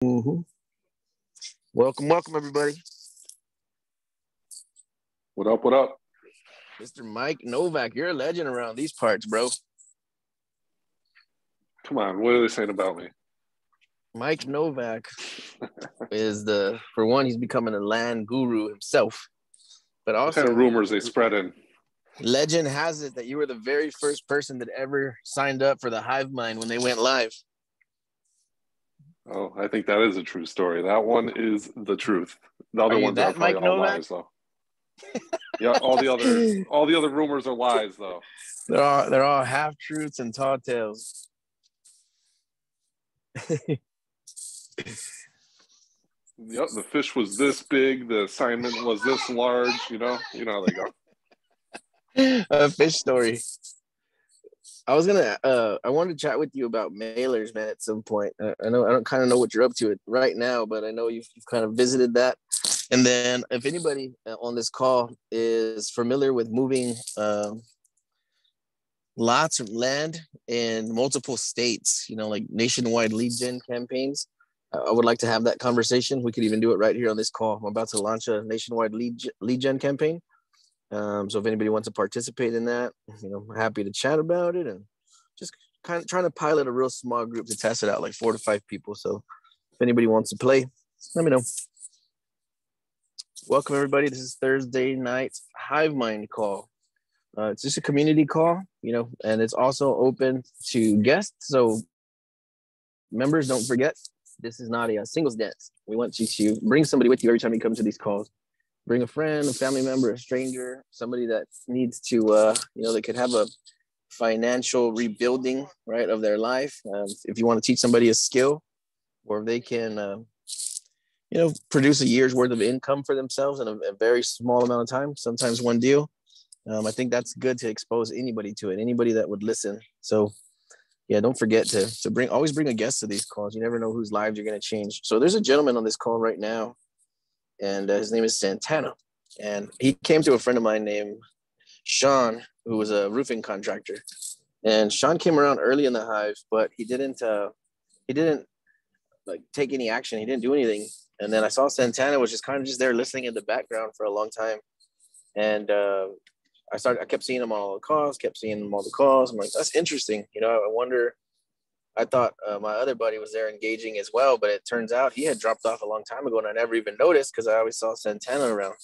Mm-hmm. Welcome, everybody. What up? What up? Mr. Mike Novak, you're a legend around these parts, bro. Come on, what are they saying about me? Mike Novak is for one, he's becoming a land guru himself. But also, what kind of rumors they spread in? Legend has it that you were the very first person that ever signed up for the Hive Mind when they went live. Oh, I think that is a true story. That one is the truth. The other ones are probably Mike all Novak? lies, though. Yeah, all the other rumors are lies, though. They're all half truths and tall tales. Yep, the fish was this big, the assignment was this large. You know how they go. A fish story. I wanted to chat with you about mailers, man, at some point. I don't kind of know what you're up to right now, but I know you've kind of visited that. And then if anybody on this call is familiar with moving lots of land in multiple states, like nationwide lead gen campaigns, I would like to have that conversation. We could even do it right here on this call. I'm about to launch a nationwide lead gen campaign. So if anybody wants to participate in that, I'm happy to chat about it, and just kind of trying to pilot a real small group to test it out, like 4 to 5 people. So if anybody wants to play, let me know. Welcome, everybody. This is Thursday night's Hive Mind call. It's just a community call, and it's also open to guests. So members, don't forget, this is not a singles dance. We want you to bring somebody with you every time you come to these calls. Bring a friend, a family member, a stranger, somebody that needs to, they could have a financial rebuilding, right, of their life. If you want to teach somebody a skill, or if they can, produce a year's worth of income for themselves in a very small amount of time, sometimes one deal. I think that's good to expose anybody to it, anybody that would listen. So, yeah, don't forget to always bring a guest to these calls. You never know whose lives you're going to change. So there's a gentleman on this call right now, and his name is Santana. And he came to a friend of mine named Sean, who was a roofing contractor. And Sean came around early in the Hive, but he didn't like take any action. He didn't do anything. And then I saw Santana was just kind of just there listening in the background for a long time. And I kept seeing him on all the calls, I'm like, that's interesting. I thought my other buddy was there engaging as well, but it turns out he had dropped off a long time ago, and I never even noticed because I always saw Santana around.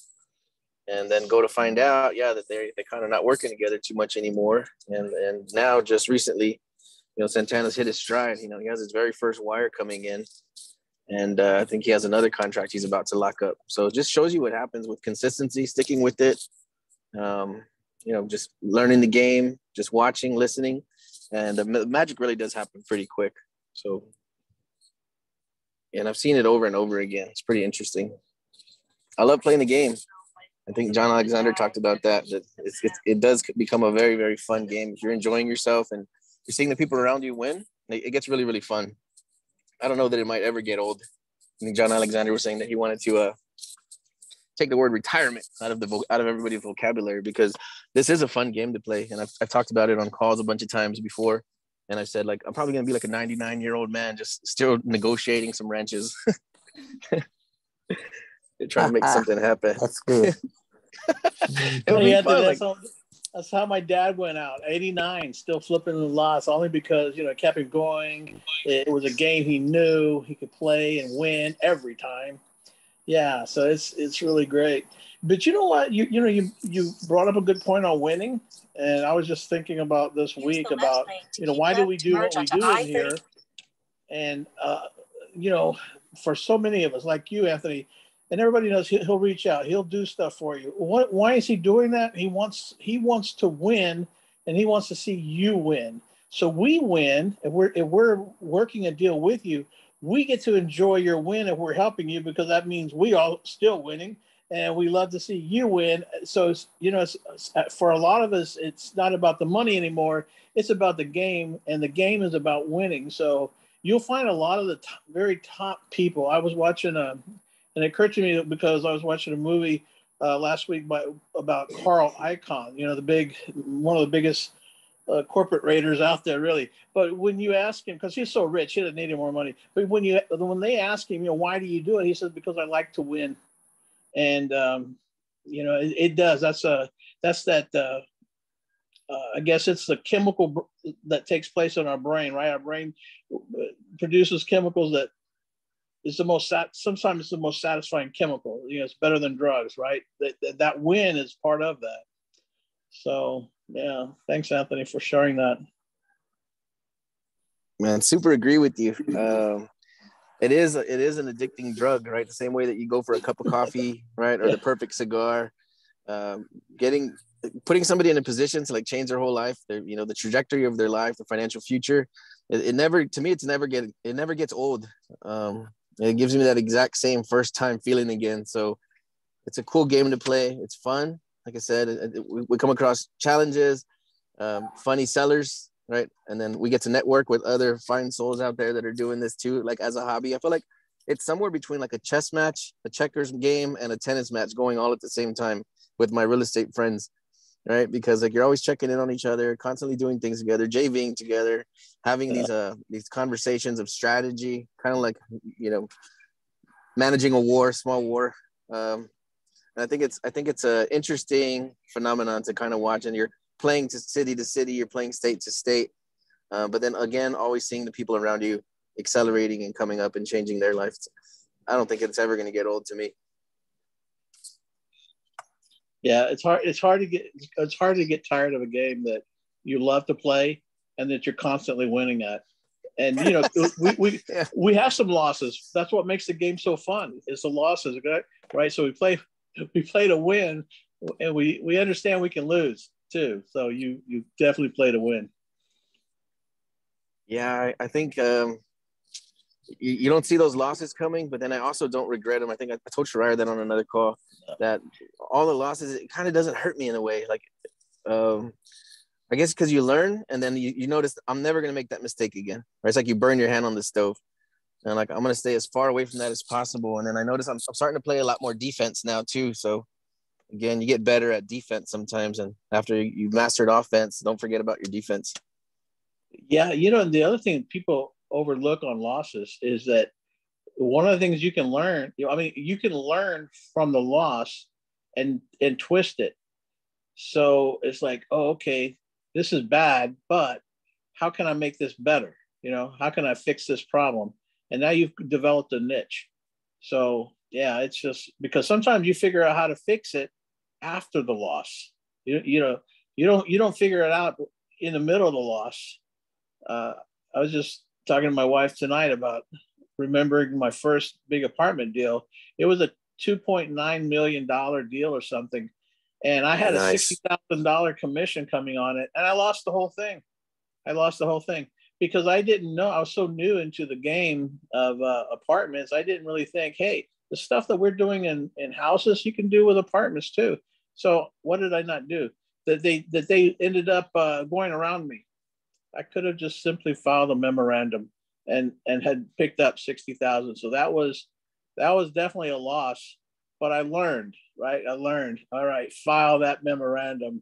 And then go to find out, that they're kind of not working together too much anymore. And now just recently, Santana's hit his stride. He has his very first wire coming in, and I think he has another contract he's about to lock up. So it just shows you what happens with consistency, sticking with it. Just learning the game, just watching, listening. And the magic really does happen pretty quick. So, and I've seen it over and over again. It's pretty interesting. I love playing the game. I think John Alexander talked about that it does become a very, very fun game. If you're enjoying yourself and you're seeing the people around you win, it gets really, really fun. I don't know that it might ever get old. I think John Alexander was saying that he wanted to take the word retirement out of everybody's vocabulary, because this is a fun game to play. And I've talked about it on calls a bunch of times before. And I said, I'm probably going to be like a 99-year-old man, just still negotiating some wrenches. Trying to make something happen. That's good. That's how my dad went out. 89, still flipping the lots, only because it kept him going. It was a game he knew he could play and win every time. Yeah, so it's really great. But you know what? You brought up a good point on winning, and I was just thinking about this week about why do we do what we do in here, and for so many of us, like you, Anthony, and everybody knows he'll reach out, he'll do stuff for you. Why is he doing that? He wants to win, and he wants to see you win. So we win if we're working a deal with you. We get to enjoy your win if we're helping you, because that means we are still winning, and we love to see you win. So it's for a lot of us, it's not about the money anymore. It's about the game, and the game is about winning. So you'll find a lot of the very top people. I was watching and it occurred to me because I was watching a movie, last week about Carl Icahn, one of the biggest corporate raiders out there, really. But when you ask him, because he's so rich, he doesn't need any more money. But when they ask him, why do you do it? He says, because I like to win. And it does. That's that. I guess it's the chemical that takes place in our brain, right? Our brain produces chemicals that is sometimes it's the most satisfying chemical. It's better than drugs, right? That win is part of that. So yeah, thanks, Anthony, for sharing that. Man, super agree with you. It is an addicting drug, right? The same way that you go for a cup of coffee, right, or the perfect cigar. Putting somebody in a position to like change their whole life, the trajectory of their life, the financial future. It never gets old. It gives me that exact same first time feeling again. So it's a cool game to play. It's fun. Like I said, we come across challenges, funny sellers, right? And then we get to network with other fine souls out there that are doing this too, like as a hobby. I feel like it's somewhere between like a chess match, a checkers game, and a tennis match going all at the same time with my real estate friends, right? Because like you're always checking in on each other, constantly doing things together, JVing together, having these conversations of strategy, kind of like, managing a war, small war. And I think it's a interesting phenomenon to kind of watch. And you're playing to city, you're playing state to state, but then again, always seeing the people around you accelerating and coming up and changing their lives. I don't think it's ever going to get old to me. Yeah, it's hard to get tired of a game that you love to play and that you're constantly winning at. And we have some losses. That's what makes the game so fun. Is the losses, right? So we play to win, and we understand we can lose too. So you definitely play to win. Yeah, I think you don't see those losses coming, but then I also don't regret them. I think I told Shariah that on another call, that all the losses, it kind of doesn't hurt me in a way. Like, I guess because you learn, and then you notice I'm never going to make that mistake again. Right? It's like you burn your hand on the stove, and like I'm going to stay as far away from that as possible. And then I notice I'm starting to play a lot more defense now too. So again, you get better at defense sometimes, and after you've mastered offense, don't forget about your defense. Yeah, and the other thing people overlook on losses is that one of the things you can learn, you can learn from the loss and twist it. So it's like, oh, okay, this is bad, but how can I make this better? How can I fix this problem? And now you've developed a niche. So yeah, it's just because sometimes you figure out how to fix it after the loss. You don't figure it out in the middle of the loss. I was just talking to my wife tonight about remembering my first big apartment deal. It was a $2.9 million deal or something. And I had a $60,000 commission coming on it. And I lost the whole thing. Because I didn't know. I was so new into the game of apartments. I didn't really think, hey, the stuff that we're doing in houses, you can do with apartments too. So what did I not do? That they ended up going around me. I could have just simply filed a memorandum and had picked up 60,000. So that was definitely a loss, but I learned, right? All right, file that memorandum.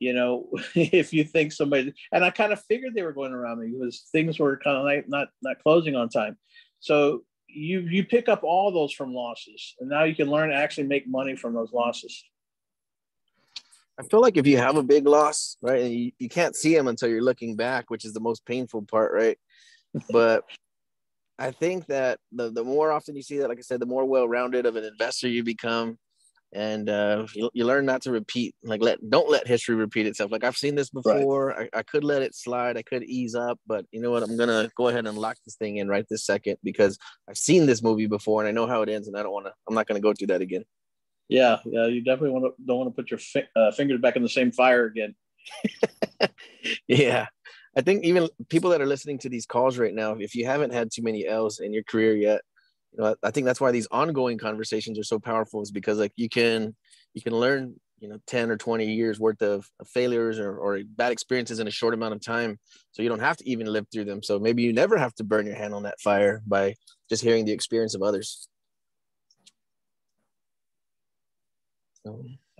If you think somebody, and I kind of figured they were going around me because things were kind of like not closing on time. So you pick up all those from losses, and now you can learn to actually make money from those losses. I feel like if you have a big loss, right, and you can't see them until you're looking back, which is the most painful part, right? But I think that the more often you see that, like I said, the more well-rounded of an investor you become, and you learn not to repeat. Like don't let history repeat itself. Like I've seen this before. Right. I could let it slide. I could ease up, but you know what? I'm gonna go ahead and lock this thing in right this second because I've seen this movie before and I know how it ends, and I'm not gonna go through that again. Yeah, you definitely don't want to put your fingers back in the same fire again. Yeah, I think even people that are listening to these calls right now, if you haven't had too many L's in your career yet, I think that's why these ongoing conversations are so powerful. Is because like you can learn 10 or 20 years worth of failures or bad experiences in a short amount of time, so you don't have to even live through them. So maybe you never have to burn your hand on that fire by just hearing the experience of others.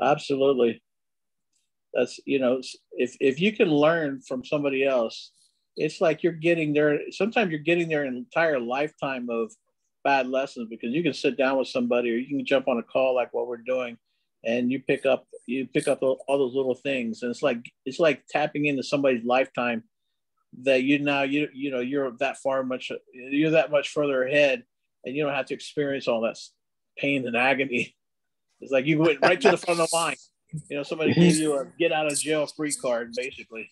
Absolutely. That's, if you can learn from somebody else, it's like you're getting there. Sometimes you're getting their entire lifetime of bad lessons, because you can sit down with somebody, or you can jump on a call like what we're doing, and you pick up all those little things, and it's like tapping into somebody's lifetime, that you're that much further ahead, and you don't have to experience all that pain and agony. It's like you went right to the front of the line. Somebody gave you a get out of jail free card, basically.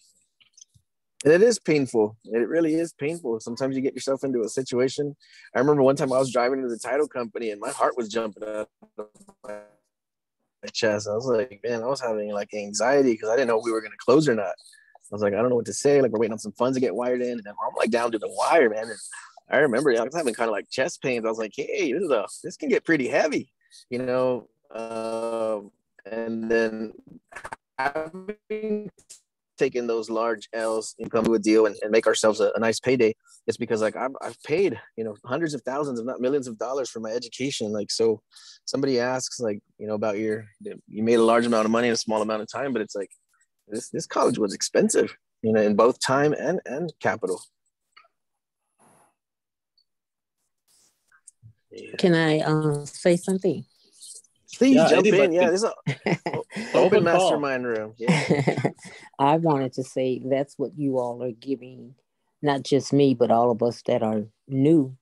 And it is painful. It really is painful. Sometimes you get yourself into a situation. I remember one time I was driving to the title company and my heart was jumping out of my chest. I was like, man, I was having like anxiety because I didn't know if we were going to close or not. I was like, I don't know what to say. Like, we're waiting on some funds to get wired in. And I'm like down to the wire, man. And I remember I was having kind of like chest pains. I was like, hey, this can get pretty heavy, and then having taken those large L's and come to a deal and make ourselves a nice payday, it's because like I've paid hundreds of thousands, if not millions of dollars for my education. Like, so somebody asks like about you made a large amount of money in a small amount of time, but it's like this college was expensive, in both time and capital. Can I say something? Please jump in. Yeah, this is an open mastermind room. Yeah. I wanted to say that's what you all are giving, not just me, but all of us that are new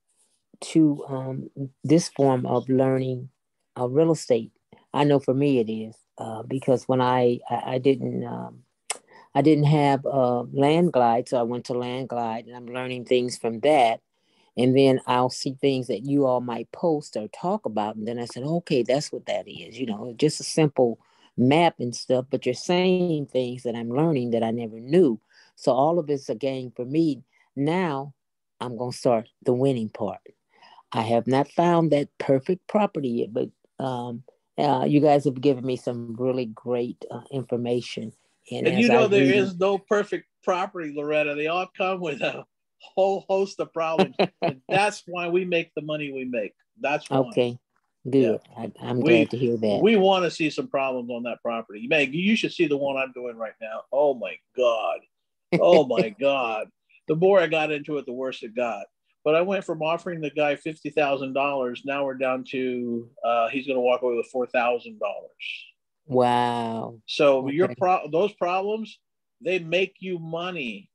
to this form of learning real estate. I know for me it is, because when I didn't have Land Glide, so I went to Land Glide, and I'm learning things from that. And then I'll see things that you all might post or talk about. And then I said, okay, that's what that is. Just a simple map and stuff, but you're saying things that I'm learning that I never knew. So all of it's a game for me. Now I'm going to start the winning part. I have not found that perfect property yet, but you guys have given me some really great information. And there is no perfect property, Loretta. They all come with a whole host of problems. And that's why we make the money we make. That's why. Okay, good. Yeah. I'm glad to hear that. We want to see some problems on that property. Meg, you should see the one I'm doing right now. Oh my God. Oh my God. The more I got into it, the worse it got. But I went from offering the guy $50,000. Now we're down to he's going to walk away with $4,000. Wow. So those problems, they make you money.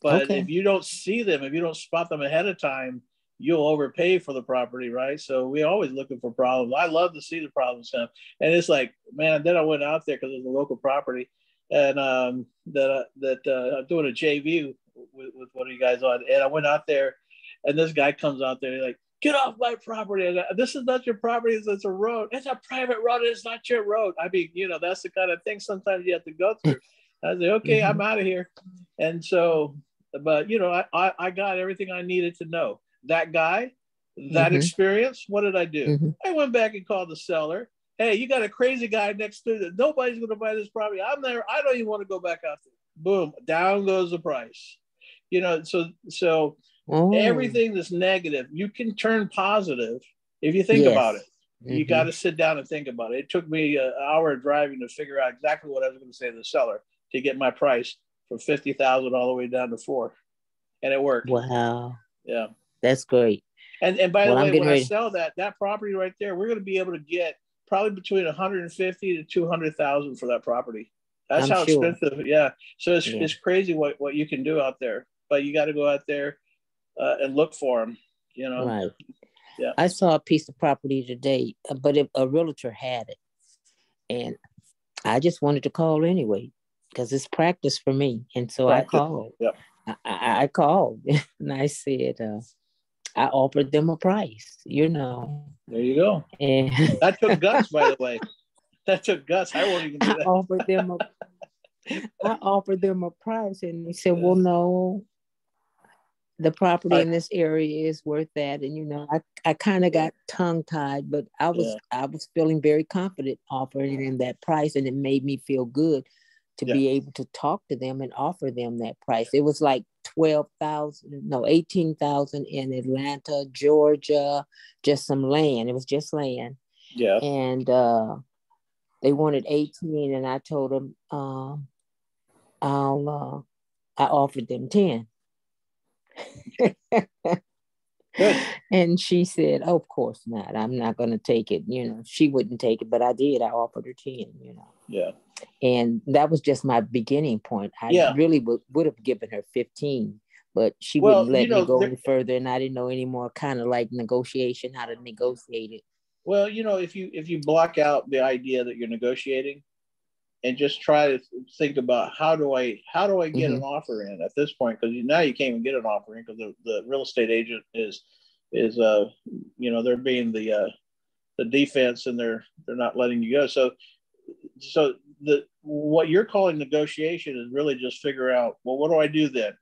But if you don't see them, if you don't spot them ahead of time, you'll overpay for the property, right? So we're always looking for problems. I love to see the problems come. And it's like, man, then I went out there because it was a local property, and I'm doing a JV with one of you guys on. And I went out there, and this guy comes out there, like, get off my property. This is not your property. It's a road. It's a private road. It's not your road. I mean, that's the kind of thing sometimes you have to go through. I was like, okay, I'm out of here. And so, but I got everything I needed to know. That guy, that experience, what did I do? I went back and called the seller. Hey, you got a crazy guy next to you. Nobody's going to buy this property. I'm there. I don't even want to go back out there. Boom, down goes the price. So everything that's negative, you can turn positive if you think about it. You got to sit down and think about it. It took me an hour of driving to figure out exactly what I was going to say to the seller to get my price from 50,000 all the way down to 4, and it worked. Wow. Yeah, that's great. And by the way, when I sell that property right there, we're going to be able to get probably between 150 to 200,000 for that property. That's how expensive. Yeah. So it's crazy what you can do out there, but you got to go out there and look for them. Right. Yeah. I saw a piece of property today, but a realtor had it, and I just wanted to call anyway because it's practice for me, and so I called. Yep. I called and I said, I offered them a price, There you go. And that took guts, by the way. That took guts. I won't even do that. I offered them a price, and they said, well, no, the property in this area is worth that. And, I kind of got tongue tied, but I was feeling very confident offering them that price, and it made me feel good to be able to talk to them and offer them that price. It was like 18,000 in Atlanta, Georgia, just some land. It was just land. Yeah. And They wanted 18, and I told them I offered them 10. Good. And she said, oh, of course not. I'm not going to take it. She wouldn't take it, but I did. I offered her 10, Yeah. And that was just my beginning point. I really would have given her 15, but she wouldn't let me go any further. And I didn't know any more kind of like negotiation, how to negotiate it. Well, if you block out the idea that you're negotiating and just try to think about how do I get an offer in at this point, because now you can't even get an offer in because the real estate agent is they're being the defense, and they're not letting you go. So what you're calling negotiation is really just figure out, well, what do I do then?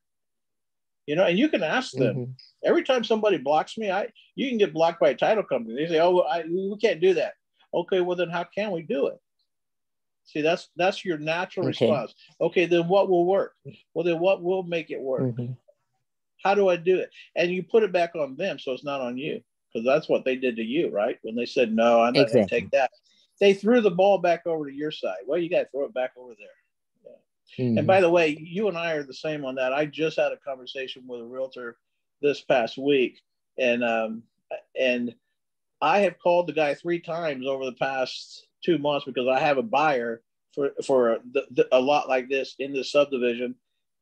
And you can ask them every time somebody blocks me. You can get blocked by a title company. They say, oh, we can't do that. Okay, well then how can we do it? See, that's your natural response. Okay, then what will work? Well, then what will make it work? How do I do it? And you put it back on them, so it's not on you, because that's what they did to you, right? When they said, no, I'm not going to take that. They threw the ball back over to your side. Well, you got to throw it back over there. And by the way, you and I are the same on that. I just had a conversation with a realtor this past week, and I have called the guy 3 times over the past 2 months because I have a buyer for a lot like this in this subdivision,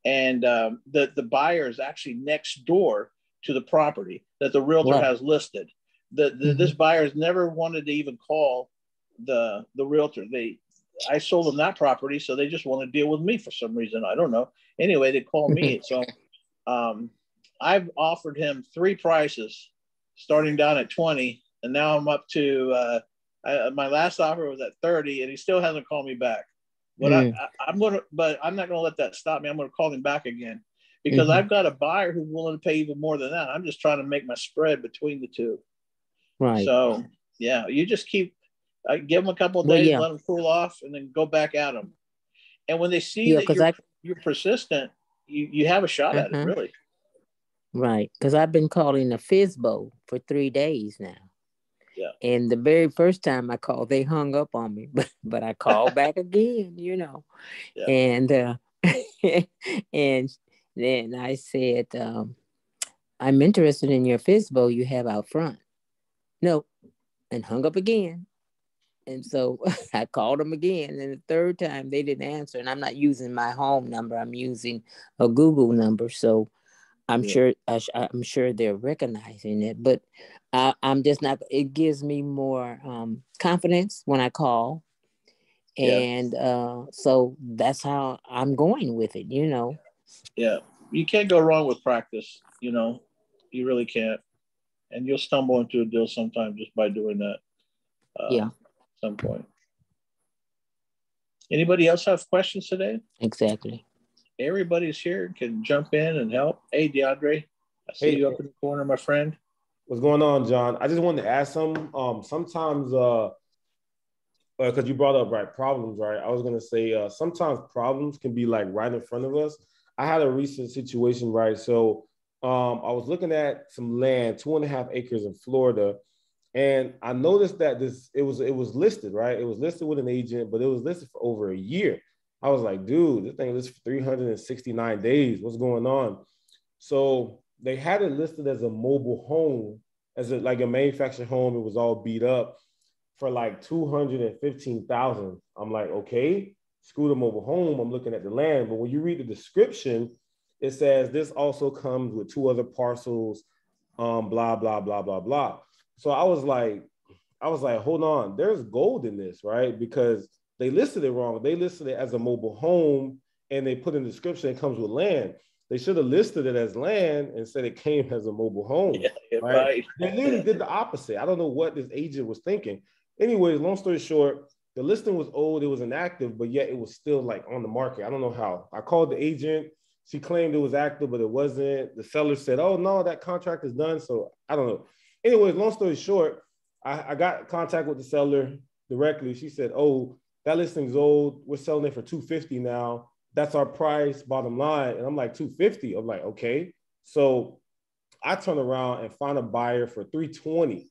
and the buyer is actually next door to the property that the realtor has listed. This buyer has never wanted to even call the realtor. I sold them that property, so they just want to deal with me for some reason. I don't know. Anyway, they call me. So I've offered him 3 prices, starting down at 20, and now I'm up to my last offer was at 30, and he still hasn't called me back. But I'm not gonna let that stop me. I'm gonna call him back again because I've got a buyer who's willing to pay even more than that. I'm just trying to make my spread between the two. Right. So yeah, you just keep. Give them a couple of days, let them cool off, and then go back at them. And when they see that you're persistent, you have a shot at it, really. Right, because I've been calling the FISBO for 3 days now. Yeah. And the very first time I called, they hung up on me, but I called back again, Yeah. And and then I said, I'm interested in your FISBO you have out front. No, and hung up again. And so I called them again, and the third time they didn't answer. And I'm not using my home number; I'm using a Google number. So I'm sure they're recognizing it. But I'm just not. It gives me more confidence when I call, and so that's how I'm going with it. Yeah, you can't go wrong with practice. You really can't, and you'll stumble into a deal sometimes just by doing that. Some point. Anybody else have questions today? Exactly. Everybody's here, can jump in and help. Hey, DeAndre, I see you up in the corner, my friend. What's going on, John? I just wanted to ask some. Sometimes, because you brought up problems, right? I was gonna say sometimes problems can be like right in front of us. I had a recent situation, right? So I was looking at some land, 2.5 acres in Florida. And I noticed that it was listed, right? It was listed with an agent, but it was listed for over a year. I was like, dude, this thing is listed for 369 days. What's going on? So they had it listed as a mobile home, like a manufactured home. It was all beat up for like $215,000. I'm like, okay, screw the mobile home. I'm looking at the land. But when you read the description, it says this also comes with 2 other parcels, blah, blah, blah, blah, blah. So I was like, hold on, there's gold in this, right? Because they listed it wrong. They listed it as a mobile home, and they put in the description it comes with land. They should have listed it as land and said it came as a mobile home. Right? They literally did the opposite. I don't know what this agent was thinking. Anyways, long story short, the listing was old, it was inactive, but yet it was still like on the market. I don't know how. I called the agent. She claimed it was active, but it wasn't. The seller said, oh no, that contract is done. So I don't know. Anyways, long story short, I got contact with the seller directly. She said, oh, that listing's old. We're selling it for $250 now. That's our price, bottom line. And I'm like, $250? I'm like, okay. So I turn around and find a buyer for $320.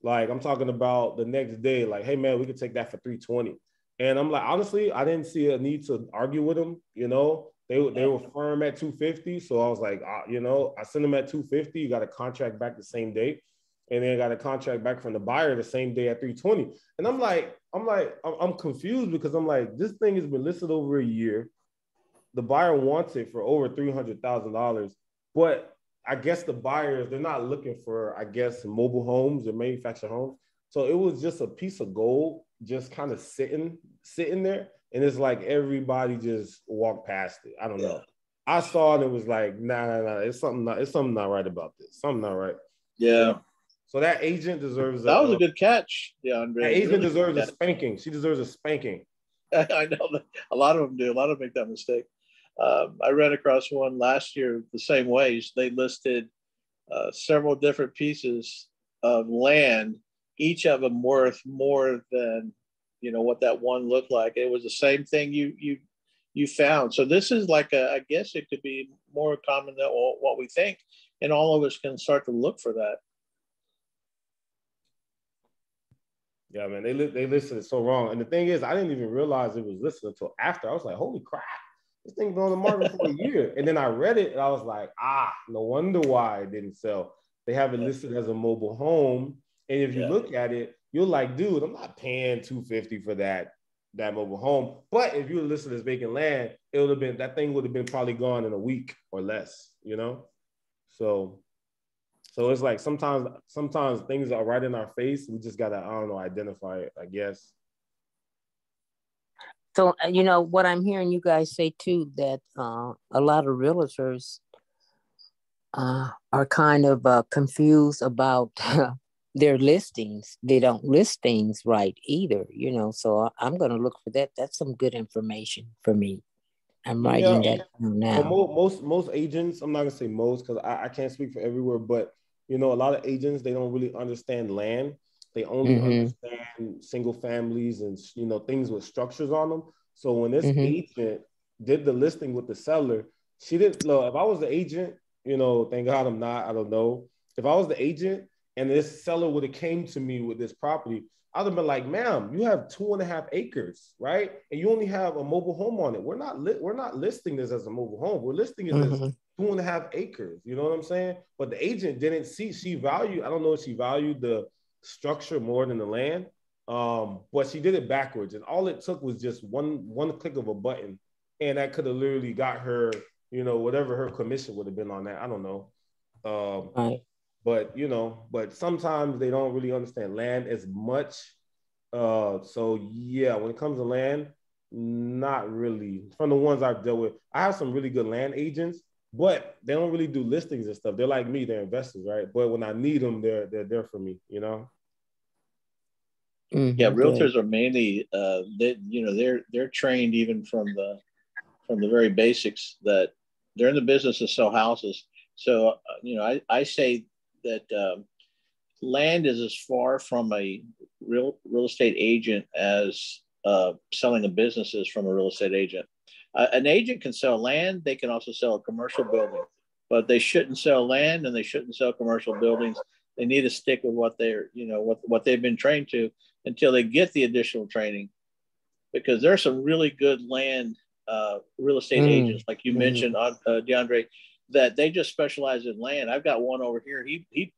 Like, I'm talking about the next day, like, hey man, we could take that for $320. And I'm like, honestly, I didn't see a need to argue with them. You know, they were firm at 250. So I was like, you know, I sent them at 250. You got a contract back the same day. And then I got a contract back from the buyer the same day at 320. And I'm confused because I'm like, this thing has been listed over a year. The buyer wants it for over $300,000. But I guess the buyers, they're not looking for, I guess, mobile homes or manufactured homes. So it was just a piece of gold just kind of sitting there. And it's like everybody just walked past it. I don't know. I saw it and it was like, nah. It's something not right about this. Something not right. Yeah. So that agent deserves that was a good catch, DeAndre. That agent deserves a spanking. She deserves a spanking. I know that a lot of them do. A lot of them make that mistake. I ran across one last year the same ways. They listed several different pieces of land, each of them worth more than, you know, what that one looked like. It was the same thing you found. So this is like I guess it could be more common than what we think, and all of us can start to look for that. Yeah, man, they listed it so wrong. And the thing is, I didn't even realize it was listed until after. I was like, holy crap, this thing been on the market for a year. And then I read it and I was like, no wonder why it didn't sell. They have it listed as a mobile home. And if you look at it, you're like, dude, I'm not paying $250 for that mobile home. But if you were listed as vacant land, that thing would have been probably gone in a week or less, you know? So it's like sometimes things are right in our face. We just gotta, I don't know, identify it, I guess. So, you know, what I'm hearing you guys say too, that a lot of realtors are kind of confused about their listings. They don't list things right either, you know, so I'm going to look for that. That's some good information for me. I'm writing that down now. Well, most agents, I'm not going to say most because I can't speak for everywhere, but, you know, a lot of agents, they don't really understand land. They only understand single families and, you know, things with structures on them. So when this agent did the listing with the seller, she didn't know. If I was the agent, you know, thank God I'm not, I don't know. If I was the agent and this seller would have came to me with this property, I'd have been like, ma'am, you have 2.5 acres, right? And you only have a mobile home on it. We're not listing this as a mobile home. We're listing it as 2.5 acres. You know what I'm saying? But the agent didn't see, I don't know if she valued the structure more than the land. But she did it backwards. And all it took was just one click of a button. And that could have literally got her, you know, whatever her commission would have been on that. I don't know. Right. But, you know, but sometimes they don't really understand land as much. So yeah, when it comes to land, not really. From the ones I've dealt with, I have some really good land agents, but they don't really do listings and stuff. They're like me, they're investors, right? But when I need them, they're there for me, you know? Yeah, realtors are mainly they're trained even from the very basics that they're in the business to sell houses. So I say that land is as far from a real estate agent as selling a business is from a real estate agent. An agent can sell land; they can also sell a commercial building, but they shouldn't sell land and they shouldn't sell commercial buildings. They need to stick with what they're what they've been trained to until they get the additional training, because there's some really good land real estate agents, like you mentioned, DeAndre, that they just specialize in land. I've got one over here. He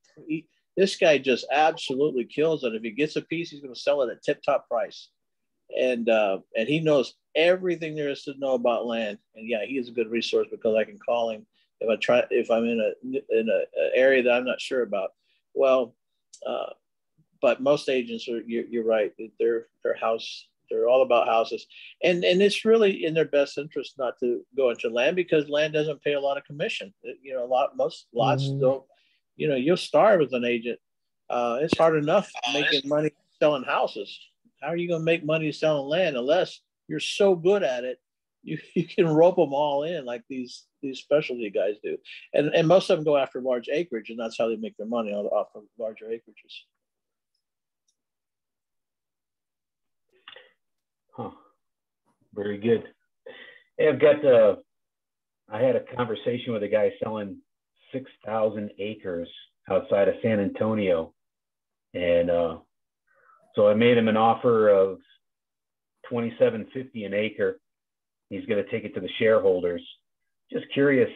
this guy just absolutely kills it. If he gets a piece, he's going to sell it at tip top price, and he knows everything there is to know about land. And yeah, he is a good resource because I can call him if I'm in a area that I'm not sure about. Well, but most agents are, you're right. They're all about houses, and it's really in their best interest not to go into land, because land doesn't pay a lot of commission. Most lots don't. You'll starve as an agent. It's hard enough making money selling houses. How are you going to make money selling land unless you're so good at it? You can rope them all in like these specialty guys do, and most of them go after large acreage, and that's how they make their money off of larger acreages. Huh. Very good. Hey, I had a conversation with a guy selling 6,000 acres outside of San Antonio. And so I made him an offer of $27.50 an acre. He's going to take it to the shareholders. Just curious,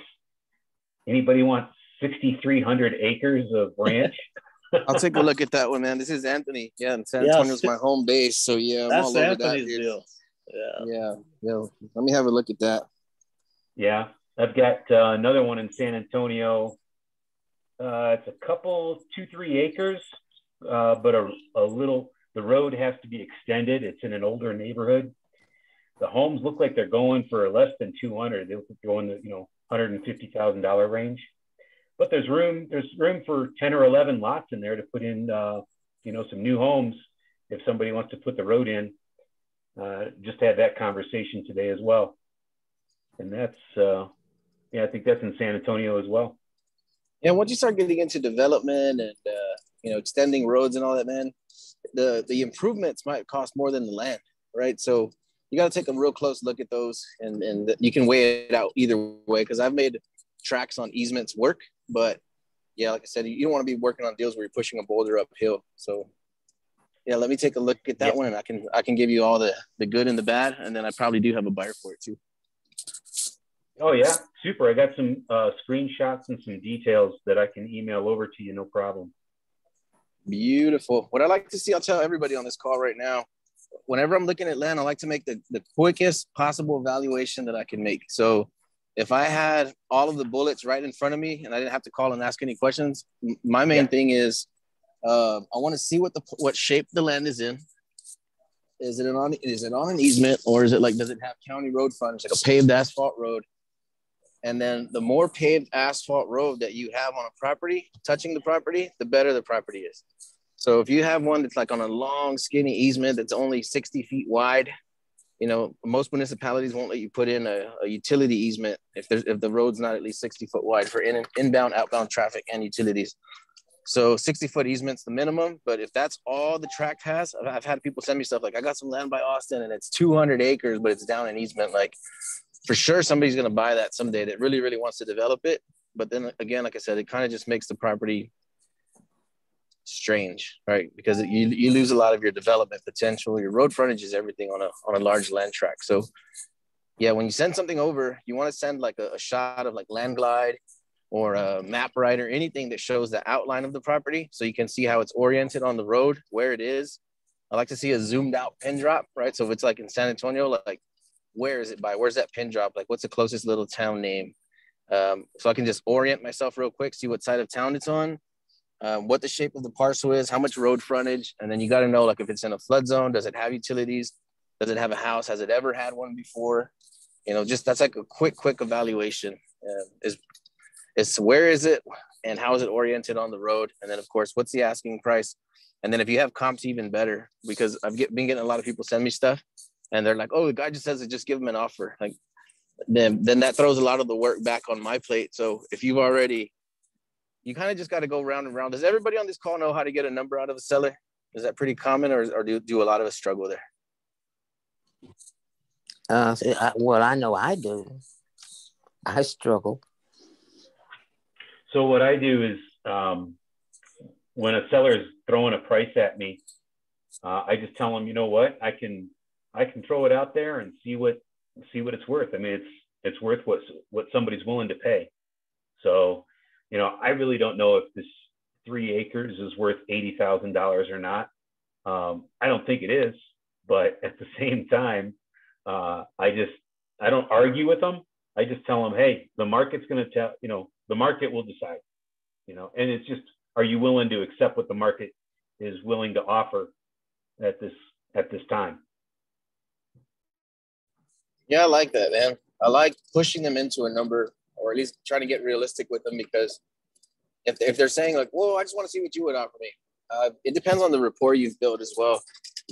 anybody want 6,300 acres of ranch? I'll take a look at that one, man. This is Anthony. Yeah, and San Antonio's my home base. So yeah, I'm that's all over Anthony's that. deal. Yeah. Let me have a look at that. Yeah, I've got another one in San Antonio. It's a couple, 2-3 acres, but a little. The road has to be extended. It's in an older neighborhood. The homes look like they're going for less than 200. They look like they're going to $150,000 range. But there's room for 10 or 11 lots in there to put in some new homes if somebody wants to put the road in. Just had that conversation today as well. And that's I think that's in San Antonio as well. Yeah, once you start getting into development and extending roads and all that, man, the improvements might cost more than the land, right? So you got to take a real close look at those, and you can weigh it out either way, because I've made tracks on easements work, but yeah, like I said, you don't want to be working on deals where you're pushing a boulder uphill. So yeah, let me take a look at that one, and I can give you all the good and the bad, and then I probably do have a buyer for it too. Oh yeah, super. I got some screenshots and some details that I can email over to you, no problem. Beautiful. What I like to see, I'll tell everybody on this call right now, whenever I'm looking at land, I like to make the quickest possible valuation that I can make. So if I had all of the bullets right in front of me and I didn't have to call and ask any questions, my main thing is I want to see what shape the land is in. Is it on an easement, or is it does it have county road frontage, like a paved asphalt road? And then the more paved asphalt road that you have on a property, touching the property, the better the property is. So if you have one that's like on a long, skinny easement that's only 60 feet wide, most municipalities won't let you put in a utility easement if the road's not at least 60 foot wide for inbound, outbound traffic and utilities. So 60-foot easement's the minimum, but if that's all the tract has, I've had people send me stuff like, I got some land by Austin and it's 200 acres, but it's down an easement. Like, for sure, somebody's going to buy that someday that really, really wants to develop it. But then again, like I said, it kind of just makes the property strange, right? Because you lose a lot of your development potential. Your road frontage is everything on a large land tract. So yeah, when you send something over, you want to send like a shot of like Land Glide or a map writer, anything that shows the outline of the property so you can see how it's oriented on the road, where it is. I like to see a zoomed out pin drop, right? So if it's like in San Antonio, like where is it by? Where's that pin drop? Like what's the closest little town name? So I can just orient myself real quick, see what side of town it's on, what the shape of the parcel is, how much road frontage. And then you got to know, like if it's in a flood zone, does it have utilities? Does it have a house? Has it ever had one before? Just that's like a quick evaluation. Is where is it and how is it oriented on the road? And then of course, what's the asking price? And then if you have comps, even better, because I've been getting a lot of people send me stuff and they're like, oh, the guy just says to just give him an offer. Like then that throws a lot of the work back on my plate. So if you kind of just got to go round and round. Does everybody on this call know how to get a number out of a seller? Is that pretty common, or do a lot of us struggle there? Well, I know I do. I struggle. So what I do is when a seller is throwing a price at me, I just tell them, you know what, I can throw it out there and see what it's worth. I mean, it's worth what somebody's willing to pay. So, I really don't know if this 3 acres is worth $80,000 or not. I don't think it is, but at the same time, I don't argue with them. I just tell them, hey, the market's going to the market will decide, and it's just, are you willing to accept what the market is willing to offer at this time? Yeah, I like that, man. I like pushing them into a number, or at least trying to get realistic with them, because if they're saying like, whoa, I just want to see what you would offer me. It depends on the rapport you've built as well.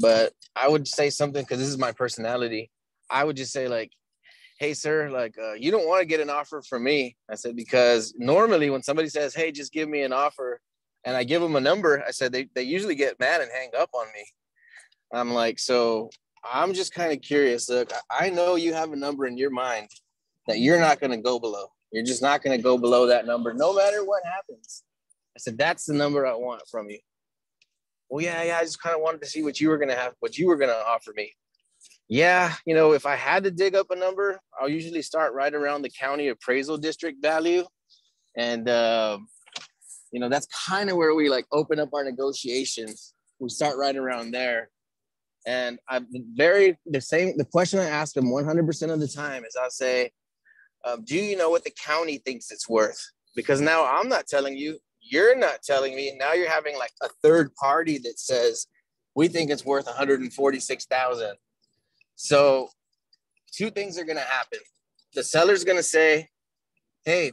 But I would say something, because this is my personality. I would just say like, hey, sir, like, you don't want to get an offer from me. I said, because normally when somebody says, hey, just give me an offer, and I give them a number, I said, they usually get mad and hang up on me. I'm like, so I'm just kind of curious. Look, I know you have a number in your mind that you're not going to go below. You're just not going to go below that number, no matter what happens. I said, that's the number I want from you. Well, yeah, I just kind of wanted to see what you were going to offer me. Yeah, you know, if I had to dig up a number, I'll usually start right around the county appraisal district value. And, you know, that's kind of where we like open up our negotiations. We start right around there. And the question I ask them 100% of the time is I'll say, do you know what the county thinks it's worth? Because now I'm not telling you, you're not telling me. Now you're having like a third party that says, we think it's worth 146,000. So two things are going to happen. The seller's going to say, hey,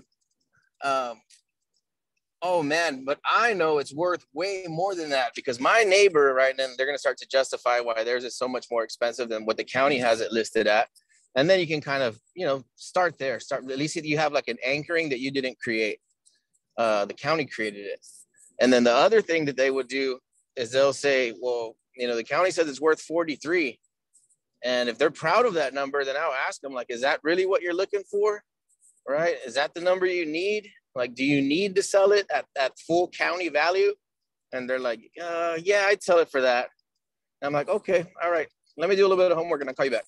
oh man, but I know it's worth way more than that because my neighbor, right? And they're going to start to justify why theirs is so much more expensive than what the county has it listed at. And then you can kind of, you know, start there. At least you have like an anchoring that you didn't create. The county created it. And then the other thing that they would do is they'll say, well, you know, the county says it's worth 43. And if they're proud of that number, then I'll ask them, like, is that really what you're looking for? Right? Is that the number you need? Like, do you need to sell it at full county value? And they're like, yeah, I'd sell it for that. And I'm like, okay, all right. Let me do a little bit of homework and I'll call you back.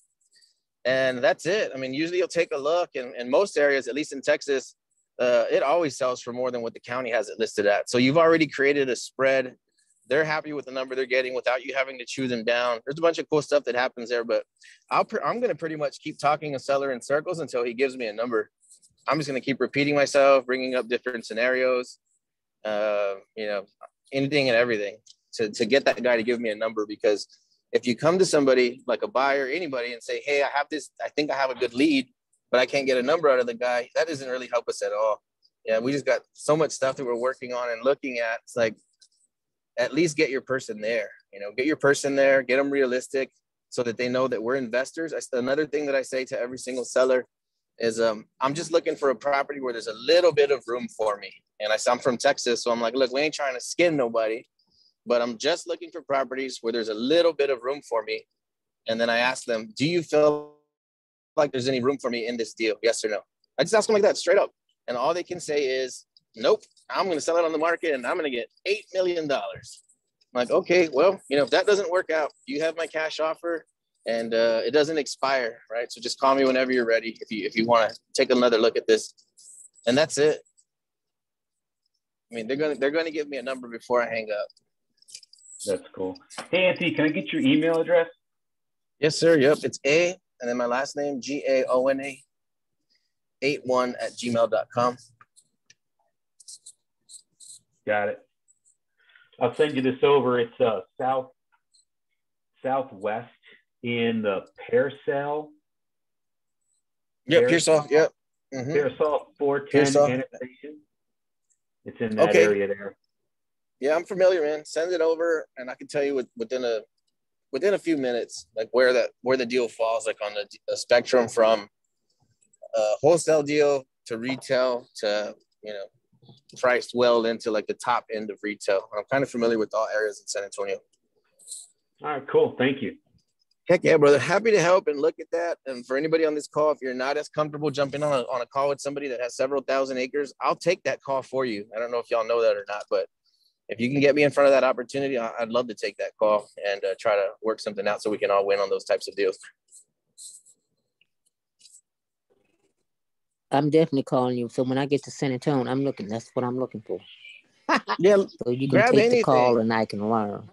And that's it. I mean, usually you'll take a look, and in most areas, at least in Texas, it always sells for more than what the county has it listed at. So you've already created a spread. They're happy with the number they're getting without you having to chew them down. There's a bunch of cool stuff that happens there, but I'm going to pretty much keep talking a seller in circles until he gives me a number. I'm just going to keep repeating myself, bringing up different scenarios, you know, anything and everything to get that guy to give me a number. Because if you come to somebody like a buyer, anybody, and say, hey, I think I have a good lead, but I can't get a number out of the guy, that doesn't really help us at all. Yeah, we just got so much stuff that we're working on and looking at. It's like, at least get your person there, you know, get your person there, get them realistic so that they know that we're investors. Another thing that I say to every single seller is I'm just looking for a property where there's a little bit of room for me. And I'm from Texas, so I'm like, look, we ain't trying to skin nobody, but I'm just looking for properties where there's a little bit of room for me. And then I ask them, do you feel like there's any room for me in this deal? Yes or no? I just ask them like that, straight up. And all they can say is, nope, I'm going to sell it on the market and I'm going to get $8 million. I'm like, okay, well, you know, if that doesn't work out, you have my cash offer and it doesn't expire, right? So just call me whenever you're ready if you want to take another look at this. And that's it. I mean, they're going to give me a number before I hang up. That's cool. Hey, Anthony, can I get your email address? Yes, sir. Yep. It's A and then my last name, GAONA 81@gmail.com. Got it. I'll send you this over. It's southwest in the Pearsall. Yep, Pearsall. Yep. Mm-hmm. Pearsall 410 Pearsall. annexation. It's in that area there. Yeah, I'm familiar, man. Send it over, and I can tell you within a few minutes, like where the deal falls, like on the spectrum from wholesale deal to retail to, you know, priced well into like the top end of retail. I'm kind of familiar with all areas in San Antonio. All right, cool. Thank you. Heck yeah, brother. Happy to help and look at that. And for anybody on this call, if you're not as comfortable jumping on a call with somebody that has several thousand acres, I'll take that call for you. I don't know if y'all know that or not, but if you can get me in front of that opportunity, I'd love to take that call and try to work something out so we can all win on those types of deals. I'm definitely calling you. So when I get to San Antonio, that's what I'm looking for. Yeah. So you can take the call and I can learn.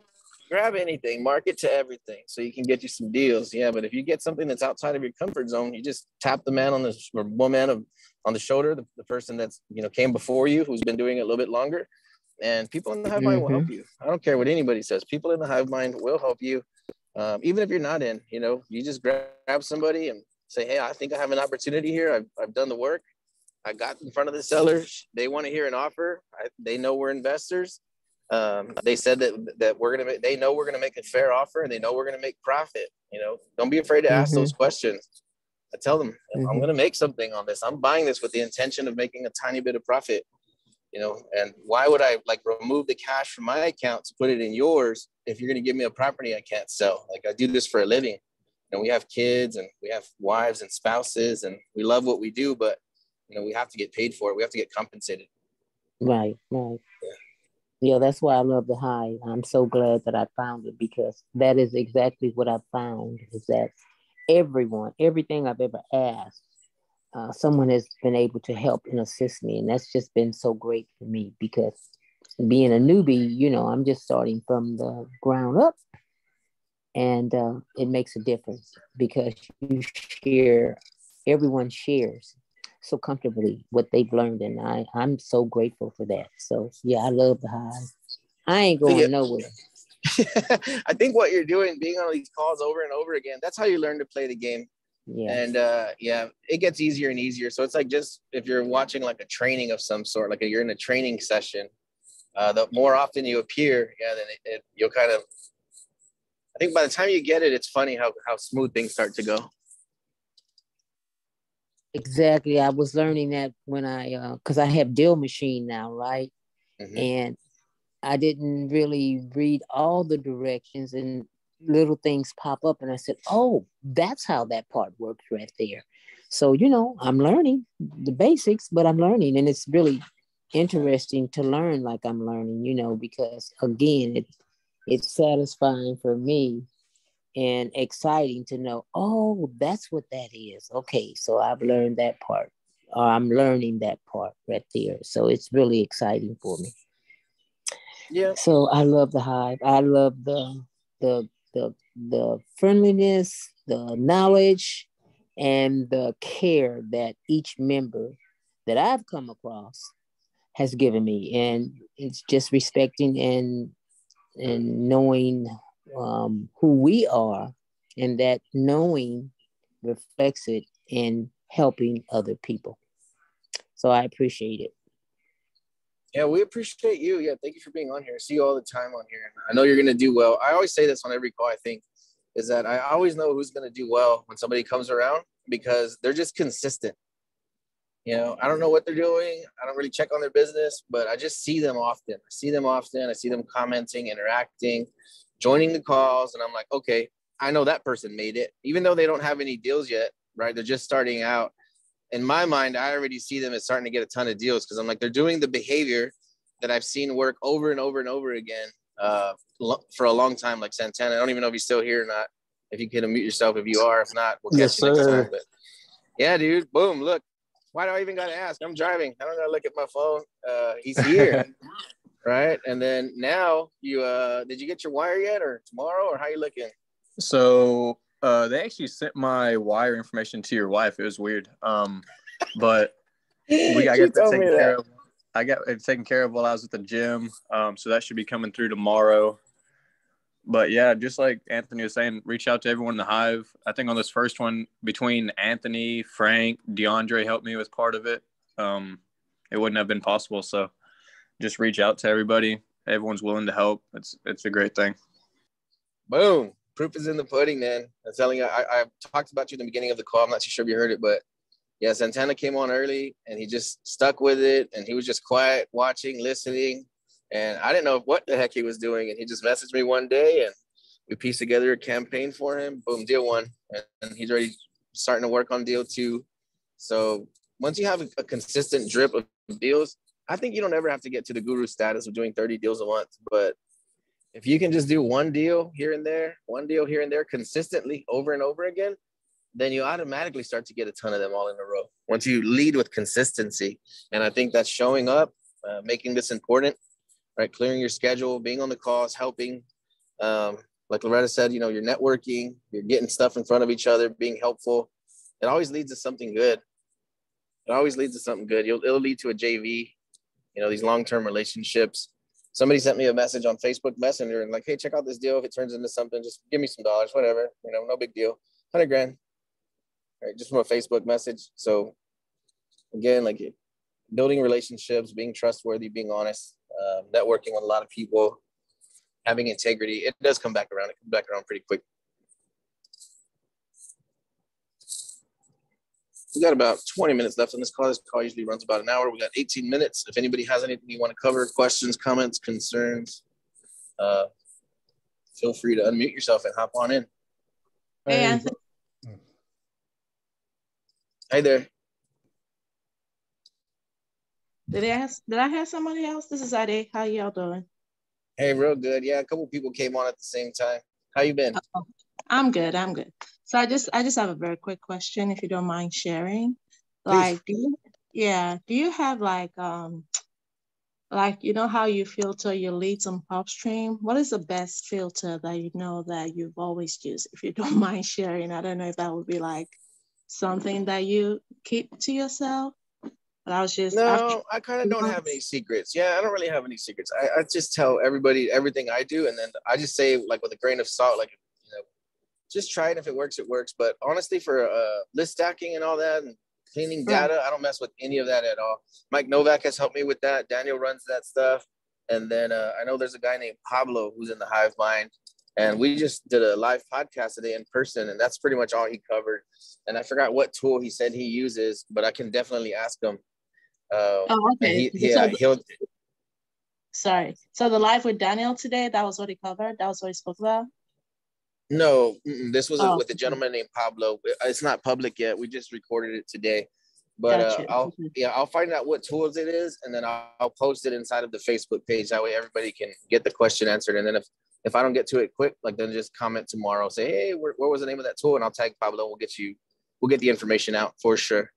Grab anything, market to everything so you can get you some deals. Yeah, but if you get something that's outside of your comfort zone, you just tap the man on the or woman on the shoulder, the person that's, you know, came before you, who's been doing it a little bit longer. And people in the Hive Mind will help you. I don't care what anybody says. People in the Hive Mind will help you. Even if you're not in, you know, you just grab somebody and say, hey, I think I have an opportunity here. I've done the work. I got in front of the sellers. They want to hear an offer. They know we're investors. They said that they know we're gonna make a fair offer and they know we're gonna make profit. You know, don't be afraid to ask those questions. I tell them, I'm gonna make something on this. I'm buying this with the intention of making a tiny bit of profit. You know, and why would I like remove the cash from my account to put it in yours if you're gonna give me a property I can't sell? Like, I do this for a living. You know, we have kids and we have wives and spouses and we love what we do, but you know, we have to get paid for it. We have to get compensated. Right. Yeah, that's why I love the Hive. I'm so glad that I found it because that is exactly what I found, is that everything I've ever asked, someone has been able to help and assist me. And that's just been so great for me because being a newbie, I'm just starting from the ground up. And it makes a difference because everyone shares so comfortably what they've learned. And I'm so grateful for that. So yeah, I love the Hive. I ain't going nowhere. I think what you're doing, being on these calls over and over again, that's how you learn to play the game. Yeah. And it gets easier and easier. So it's like just if you're watching like a training of some sort, like you're in a training session, the more often you appear, then you'll kind of, I think by the time you get it, it's funny how smooth things start to go. Exactly. I was learning that when because I have deal machine now, right? Mm-hmm. And I didn't really read all the directions and little things pop up. And I said, oh, that's how that part works right there. So, I'm learning the basics, but I'm learning. And it's really interesting to learn like I'm learning, because again, it's satisfying for me and exciting to know, oh, that's what that is. Okay, so I've learned that part, or I'm learning that part right there. So it's really exciting for me. Yeah. So I love the Hive. I love the friendliness, the knowledge, and the care that each member that I've come across has given me. And it's just respecting and knowing who we are, and that knowing reflects it in helping other people. So I appreciate it. Yeah, we appreciate you. Yeah, thank you for being on here. I see you all the time on here. I know you're going to do well. I always say this on every call, I think, is that I always know who's going to do well when somebody comes around because they're just consistent. I don't know what they're doing. I don't really check on their business, but I just see them often. I see them commenting, interacting, joining the calls. And I'm like, okay, I know that person made it. Even though they don't have any deals yet, right? They're just starting out. In my mind, I already see them as starting to get a ton of deals because I'm like, they're doing the behavior that I've seen work over and over and over again for a long time, like Santana. I don't even know if he's still here or not. If you can unmute yourself, if you are, if not, we'll catch you next time. But yeah, dude, boom, look. Why do I even got to ask? I'm driving. I don't got to look at my phone. He's here, right? And then now did you get your wire yet or tomorrow or how you looking? So they actually sent my wire information to your wife. It was weird. But I got it taken care of. I got it taken care of while I was at the gym. So that should be coming through tomorrow. But yeah, just like Anthony was saying, reach out to everyone in the Hive. I think on this first one, between Anthony, Frank, DeAndre helped me with part of it. It wouldn't have been possible. So just reach out to everybody. Everyone's willing to help. It's a great thing. Boom. Proof is in the pudding, man. I'm telling you, I talked about you in the beginning of the call. I'm not too sure if you heard it, but yeah, Santana came on early and he just stuck with it. And he was just quiet, watching, listening. And I didn't know what the heck he was doing. And he just messaged me one day and we pieced together a campaign for him. Boom, deal one. And he's already starting to work on deal two. So once you have a consistent drip of deals, I think you don't ever have to get to the guru status of doing 30 deals a month. But if you can just do one deal here and there consistently over and over again, then you automatically start to get a ton of them all in a row. Once you lead with consistency. And I think that's showing up, making this important. Right, clearing your schedule, being on the calls, helping. Like Loretta said, you're networking, you're getting stuff in front of each other, being helpful. It always leads to something good. It'll lead to a JV, these long-term relationships. Somebody sent me a message on Facebook Messenger and like, hey, check out this deal. If it turns into something, just give me some dollars, whatever. No big deal. $100,000. Right, just from a Facebook message. So again, like building relationships, being trustworthy, being honest. Networking with a lot of people, having integrity, it does come back around. It comes back around pretty quick. We got about 20 minutes left on this call. This call usually runs about an hour. We got 18 minutes. If anybody has anything you want to cover, questions, comments, concerns, feel free to unmute yourself and hop on in. Hey, Anthony. Hi there. Did I have somebody else? This is Ade. How y'all doing? Hey, real good. Yeah, a couple people came on at the same time. How you been? I'm good. I just have a very quick question, if you don't mind sharing. Please. Like, do you have like, you know how you filter your leads on Popstream? What is the best filter that you know that you've always used? If you don't mind sharing, I don't know if that would be like something that you keep to yourself. But I was just, No, I kind of don't have any secrets. Yeah, I don't really have any secrets. I just tell everybody everything I do, and then I just say like with a grain of salt, like, you know, just try it. If it works, it works. But honestly, for list stacking and all that and cleaning right. data, I don't mess with any of that at all. Mike Novak has helped me with that. Daniel runs that stuff. And then I know there's a guy named Pablo who's in the Hive mind. And we just did a live podcast today in person. And that's pretty much all he covered. And I forgot what tool he said he uses, but I can definitely ask him. Oh, And okay. he'll. Sorry. So the live with Daniel today, that was what he covered? That was what he spoke about? No, this was Oh, with a gentleman named Pablo. It's not public yet. We just recorded it today, but gotcha. I'll find out what tools it is, and then I'll post it inside of the Facebook page. That way, everybody can get the question answered. And then if I don't get to it quick, like then just comment tomorrow. Say, hey, what was the name of that tool? And I'll tag Pablo. We'll get the information out for sure.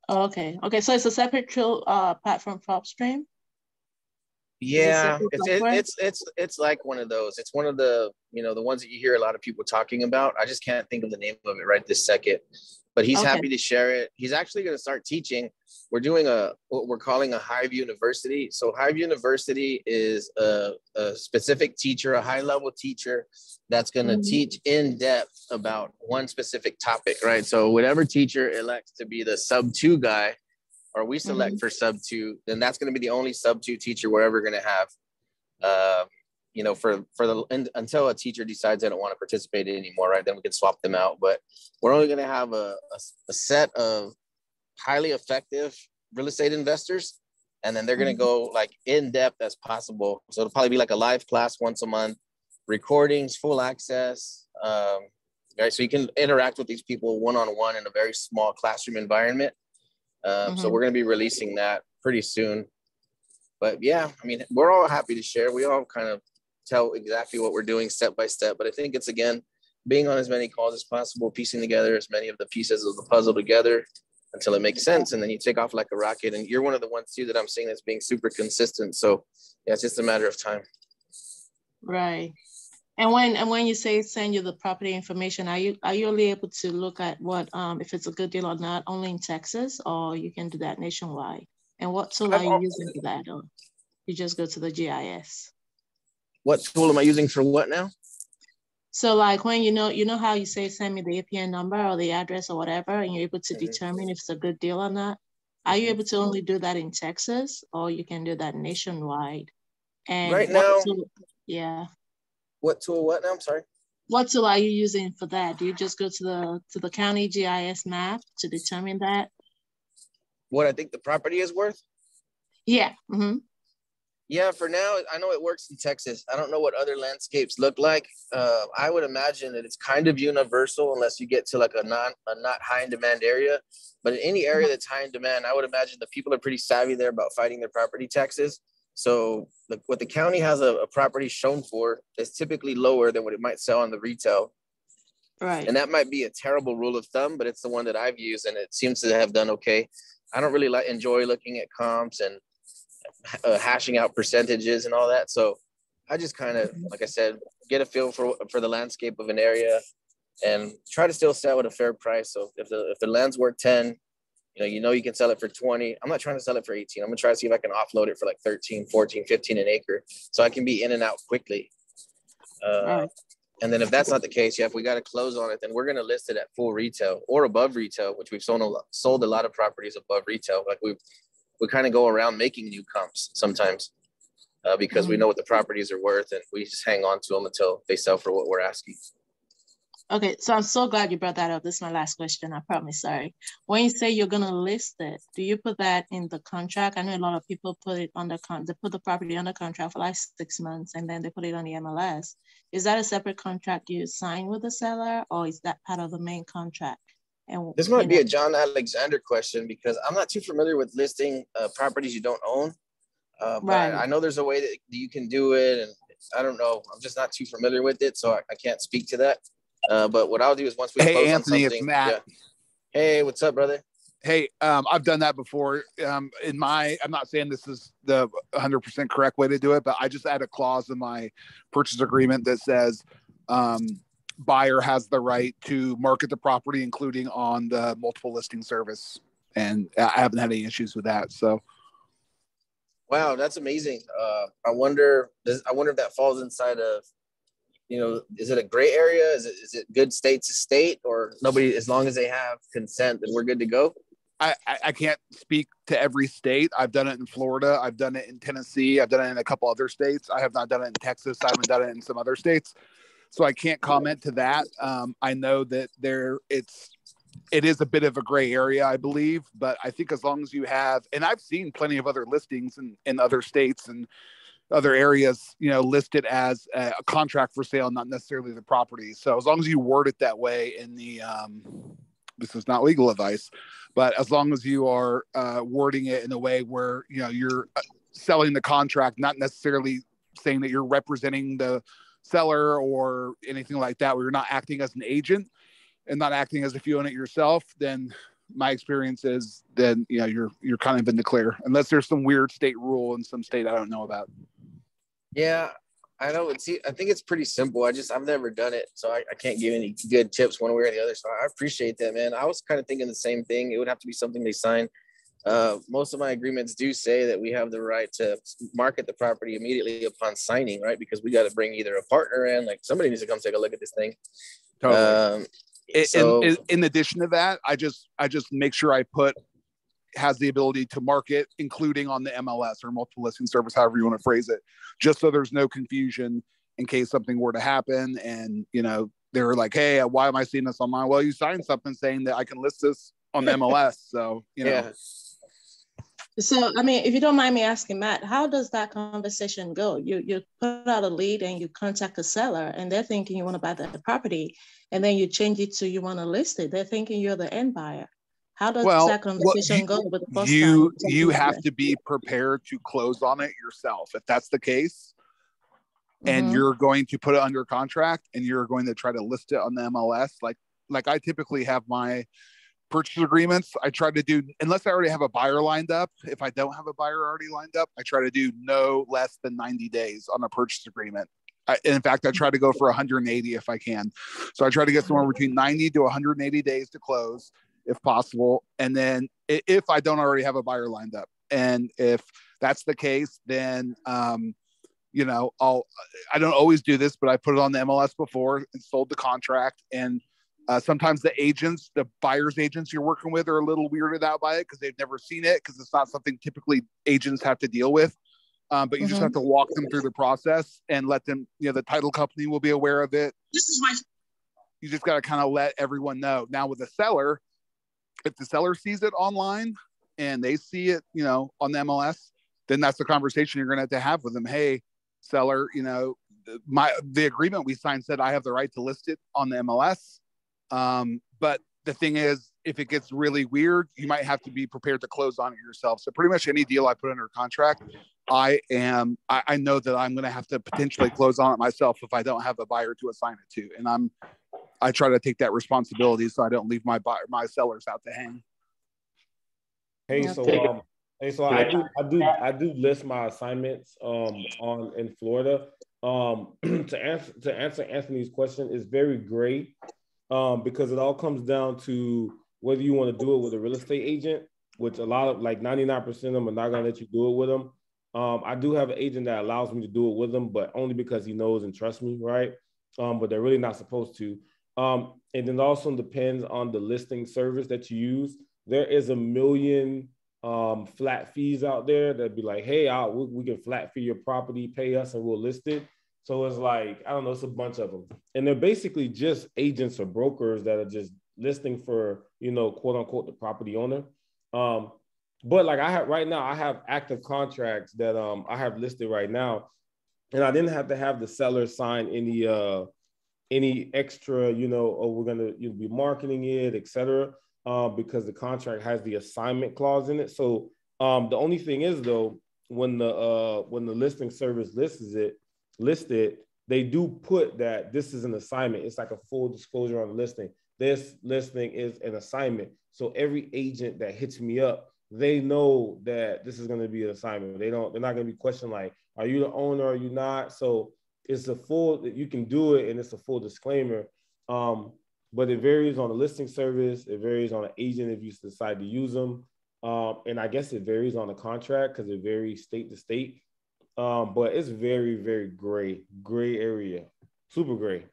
Oh, okay. Okay. So it's a separate tool platform Popstream? Yeah, it's like one of those. It's one of the, the ones that you hear a lot of people talking about. I just can't think of the name of it right this second. But he's happy to share it. He's actually going to start teaching. We're doing what we're calling a Hive University. So Hive University is a specific teacher, a high-level teacher that's going to teach in depth about one specific topic, right? So whatever teacher elects to be the sub-2 guy, or we select for sub-2, then that's going to be the only sub-2 teacher we're ever going to have, until a teacher decides they don't want to participate anymore, right? Then we can swap them out. But we're only going to have a set of highly effective real estate investors, and then they're going to go like in depth as possible. So it'll probably be like a live class once a month, recordings, full access, right? So you can interact with these people one-on-one in a very small classroom environment. So we're going to be releasing that pretty soon. But yeah, I mean, we're all happy to share. We all kind of tell exactly what we're doing step by step. But I think it's, again, being on as many calls as possible, piecing together as many of the pieces of the puzzle together until it makes sense. And then you take off like a rocket. And you're one of the ones, too, that I'm seeing that's being super consistent. So yeah, it's just a matter of time. Right. And when you say send you the property information, are you only able to look at what if it's a good deal or not only in Texas, or you can do that nationwide? And what tool are you using for that? Or you just go to the GIS? What tool am I using for what now? So like when you know how you say send me the APN number or the address or whatever, and you're able to determine if it's a good deal or not. Are you able to only do that in Texas, or you can do that nationwide? And right now, yeah. What tool? What now? I'm sorry. What tool are you using for that? Do you just go to the county GIS map to determine that? What I think the property is worth? Yeah. Yeah, for now, I know it works in Texas. I don't know what other landscapes look like. I would imagine that it's kind of universal unless you get to like a not high in demand area. But in any area that's high in demand, I would imagine the people are pretty savvy there about fighting their property taxes. So what the county has a property shown for is typically lower than what it might sell on the retail. Right. And that might be a terrible rule of thumb, but it's the one that I've used, and it seems to have done okay. I don't really enjoy looking at comps and hashing out percentages and all that. So I just kind of, like I said, get a feel for the landscape of an area and try to still sell at a fair price. So if the land's worth 10, you can sell it for 20. I'm not trying to sell it for 18. I'm gonna try to see if I can offload it for like 13, 14, 15 an acre, so I can be in and out quickly. Right. And then if that's not the case, if we got to close on it, then we're going to list it at full retail or above retail, which we've sold a lot of properties above retail. Like we kind of go around making new comps sometimes because we know what the properties are worth, and we just hang on to them until they sell for what we're asking. Okay, so I'm so glad you brought that up. This is my last question, I promise, sorry. When you say you're gonna list it, do you put that in the contract? I know a lot of people put it on they put the property under contract for like 6 months and then they put it on the MLS. Is that a separate contract you sign with the seller, or is that part of the main contract? And this might be a John Alexander question because I'm not too familiar with listing properties you don't own. But I know there's a way that you can do it, and I don't know. I'm just not too familiar with it, so I can't speak to that. But what I'll do is once we Hey, close Anthony, on it's something. Matt. Yeah. Hey, what's up, brother? Hey, I've done that before. I'm not saying this is the 100% correct way to do it, but I just add a clause in my purchase agreement that says buyer has the right to market the property, including on the multiple listing service. And I haven't had any issues with that. So, wow, that's amazing. I wonder if that falls inside of, is it a gray area? Is it good state to state, or nobody, as long as they have consent, then we're good to go? I can't speak to every state. I've done it in Florida. I've done it in Tennessee. I've done it in a couple other states. I have not done it in Texas. I haven't done it in some other states. So I can't comment to that. I know that it is a bit of a gray area, I believe, but I think as long as you have, and I've seen plenty of other listings in other states and other areas, listed as a contract for sale, not necessarily the property. So as long as you word it that way in the, this is not legal advice, but as long as you are wording it in a way where, you're selling the contract, not necessarily saying that you're representing the seller or anything like that, where you're not acting as an agent and not acting as if you own it yourself, then my experience is then, you're kind of in the clear, unless there's some weird state rule in some state I don't know about. Yeah, I know. I think it's pretty simple. I've never done it, so I can't give any good tips one way or the other. So I appreciate that, man. I was kind of thinking the same thing. It would have to be something they sign. Most of my agreements do say that we have the right to market the property immediately upon signing, right? Because we got to bring either a partner in, like somebody needs to come take a look at this thing. Totally. In addition to that, I just make sure I put has the ability to market, including on the MLS or multiple listing service, however you want to phrase it, just so there's no confusion in case something were to happen. And, they're like, hey, why am I seeing this online? Well, you signed something saying that I can list this on the MLS. So, Yeah. So, if you don't mind me asking, Matt, how does that conversation go? You put out a lead and you contact a seller and they're thinking you want to buy the property, and then you change it to you want to list it. They're thinking you're the end buyer. How does that conversation go with the first time? You have to be prepared to close on it yourself. If that's the case, and you're going to put it under contract and you're going to try to list it on the MLS, like I typically have my purchase agreements, I try to do, unless I already have a buyer lined up. If I don't have a buyer already lined up, I try to do no less than 90 days on a purchase agreement. In fact, I try to go for 180 if I can. So I try to get somewhere between 90 to 180 days to close if possible. And then if I don't already have a buyer lined up, and if that's the case, then, I don't always do this, but I put it on the MLS before and sold the contract. And sometimes the buyer's agents you're working with are a little weirded out by it because they've never seen it, because it's not something typically agents have to deal with. But you just have to walk them through the process and let them, the title company will be aware of it. You just got to kind of let everyone know. Now with the seller, if the seller sees it online and they see it, on the MLS, then that's the conversation you're going to have with them. Hey, seller, the agreement we signed said I have the right to list it on the MLS. But the thing is, if it gets really weird, you might have to be prepared to close on it yourself. So pretty much any deal I put under contract, I know that I'm going to have to potentially close on it myself if I don't have a buyer to assign it to. And I try to take that responsibility so I don't leave my sellers out to hang. So I do list my assignments in Florida. To answer Anthony's question, is very gray because it all comes down to whether you want to do it with a real estate agent, which a lot of 99% of them are not going to let you do it with them. I do have an agent that allows me to do it with them, but only because he knows and trusts me, right? But they're really not supposed to. And then also depends on the listing service that you use. There is a million flat fees out there that'd be like, hey, we can flat fee your property, pay us and we'll list it. So it's I don't know, it's a bunch of them. And they're basically just agents or brokers that are just listing for, quote unquote, the property owner. But I have active contracts that I have listed right now. And I didn't have to have the seller sign any extra, we're going to be marketing it, et cetera, because the contract has the assignment clause in it. So the only thing is, though, when the listing service lists it, they do put that this is an assignment. It's like a full disclosure on the listing. This listing is an assignment. So every agent that hits me up, they know that this is going to be an assignment. They're not going to be questioned like, are you the owner? Are you not? So it's a full, you can do it and it's a full disclaimer. But it varies on the listing service. It varies on the agent if you decide to use them. And I guess it varies on the contract because it varies state to state. But it's very, very gray area, super gray.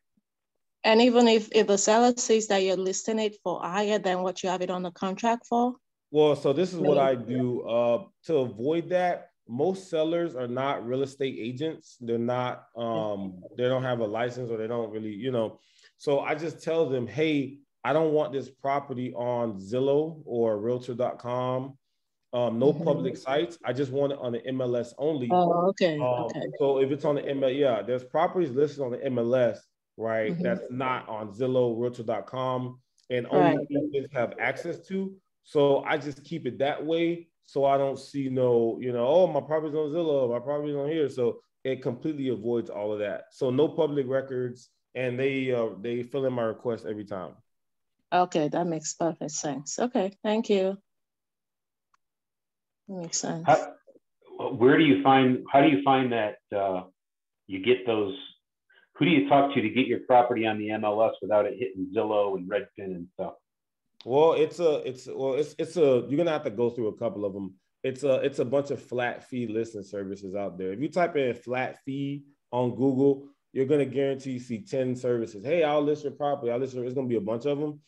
And even if the seller says that you're listing it for higher than what you have it on the contract for? Well, so this is what I do to avoid that. Most sellers are not real estate agents. They're not, they don't have a license or they don't really, you know. So I just tell them, hey, I don't want this property on Zillow or realtor.com. No public sites. I just want it on the MLS only. Oh, okay. So if it's on the MLS, yeah, there's properties listed on the MLS, right? That's not on Zillow, realtor.com, and only agents have access to. So I just keep it that way. So I don't see no, you know, oh, my property's on Zillow, my property's on here. So it completely avoids all of that. So no public records, and they fill in my request every time. Okay, that makes perfect sense. Okay, thank you. That makes sense. How do you find that you get those? Who do you talk to get your property on the MLS without it hitting Zillow and Redfin and stuff? Well, you're gonna have to go through a couple of them. It's a bunch of flat fee listing services out there. If you type in flat fee on Google, you're gonna guarantee you see 10 services. Hey, I'll list your property. It's gonna be a bunch of them.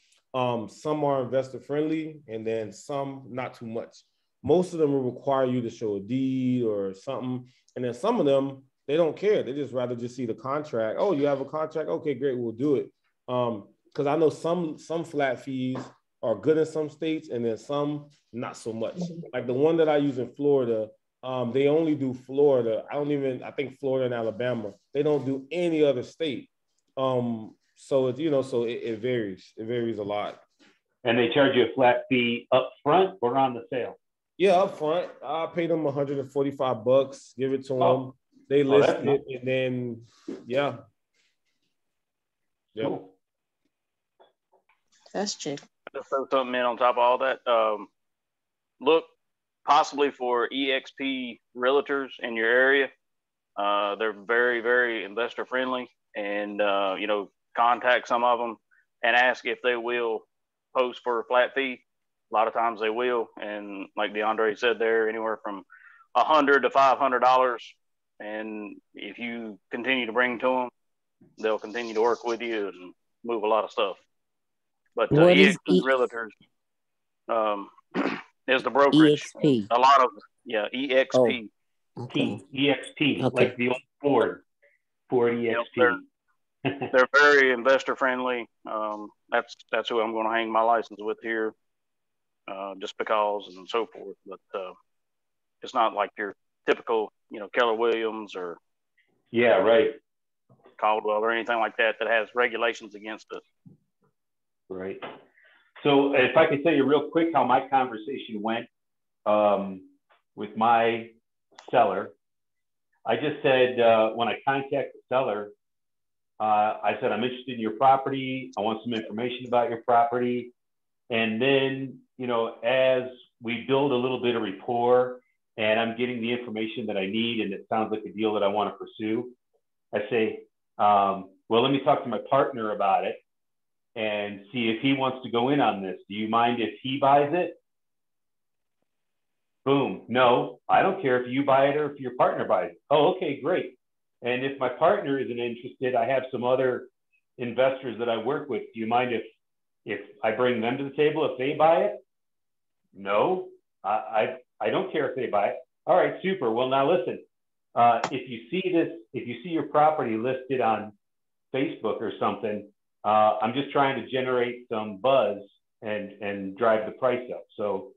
Some are investor friendly, and then some not too much. Most of them will require you to show a deed or something, and then some of them they don't care. They just rather just see the contract. Oh, you have a contract? Okay, great, we'll do it. Because I know some flat fees are good in some states, and then some not so much. Like the one that I use in Florida, they only do Florida. I think Florida and Alabama. They don't do any other state. So it varies. It varies a lot. And they charge you a flat fee up front or on the sale? Yeah, up front. I paid them $145. Give it to them. They list it, and then yeah. Yep. Cool. That's cheap. Just throw something in on top of all that. Look possibly for EXP realtors in your area. They're very, very investor friendly, and contact some of them and ask if they will post for a flat fee. A lot of times they will, and like DeAndre said, there anywhere from $100 to $500. And if you continue to bring to them, they'll continue to work with you and move a lot of stuff. But EXP realtors is the brokerage. EXP. A lot of EXP. EXP, like the old Ford EXP. They're very investor friendly. That's who I'm going to hang my license with here, just because and so forth. But it's not like your typical, Keller Williams or Caldwell or anything like that has regulations against it. Right. So if I could tell you real quick how my conversation went with my seller, I just said when I contact the seller, I said, I'm interested in your property. I want some information about your property. And then, as we build a little bit of rapport and I'm getting the information that I need and it sounds like a deal that I want to pursue, I say, well, let me talk to my partner about it and see if he wants to go in on this. Do you mind if he buys it? Boom. No, I don't care if you buy it or if your partner buys it. Oh, okay, great. And if my partner isn't interested, I have some other investors that I work with. Do you mind if I bring them to the table if they buy it? No, I don't care if they buy it. All right, super. Well, now listen, if you see your property listed on Facebook or something, I'm just trying to generate some buzz and drive the price up. So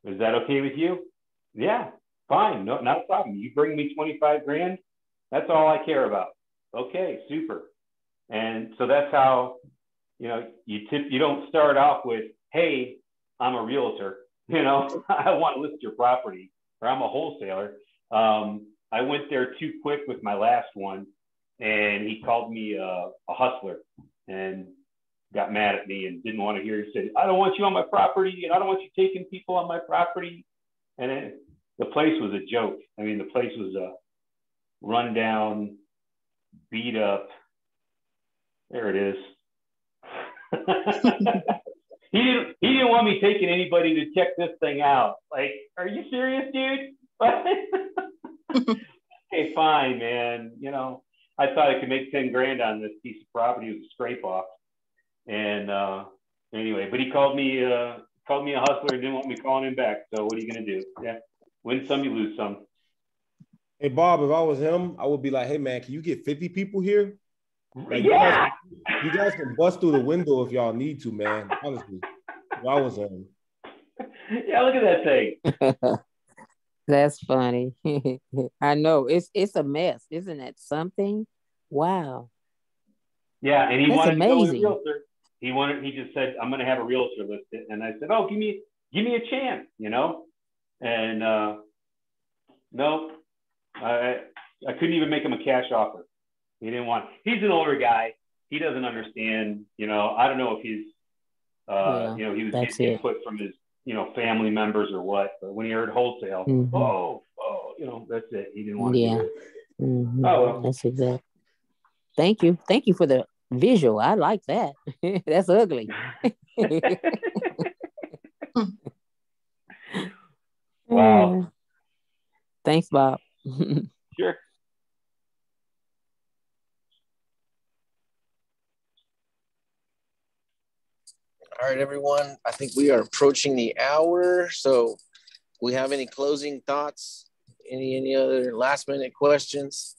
is that okay with you? Yeah, fine. No, not a problem. You bring me 25 grand. That's all I care about. Okay, super. And so that's how, you don't start off with, hey, I'm a realtor, I want to list your property, or I'm a wholesaler. I went there too quick with my last one. and he called me a hustler and got mad at me and didn't want to hear. He said, "I don't want you on my property, and I don't want you taking people on my property." And the place was a joke. I mean, the place was a rundown, beat up. There it is. He didn't want me taking anybody to check this thing out. Like, are you serious, dude? Okay, fine, man. You know, I thought I could make 10 grand on this piece of property. It was a scrape off. And anyway, but he called me a hustler and didn't want me calling him back. So what are you gonna do? Yeah, win some, you lose some. Hey Bob, if I was him, I would be like, "Hey man, can you get 50 people here? Like, yeah, you guys can bust through the window if y'all need to, man. Honestly, if I was him." Yeah, look at that thing. That's funny. I know it's a mess, isn't it? Something. Wow. Yeah, and he That's wanted amazing. to go with a realtor. He just said, "I'm going to have a realtor list it," and I said, "Oh, give me a chance," you know. And no, I couldn't even make him a cash offer. He didn't want. He's an older guy. He doesn't understand. You know, I don't know if he's, you know, he was getting input from his, you know, family members or what. But when he heard wholesale, oh, you know, that's it. He didn't want to do it. Mm-hmm. Oh well. That's exactly. Thank you for the visual. I like that. That's ugly. Wow. Thanks, Bob. Sure. All right, everyone. I think we are approaching the hour. So we have any closing thoughts? Any other last minute questions?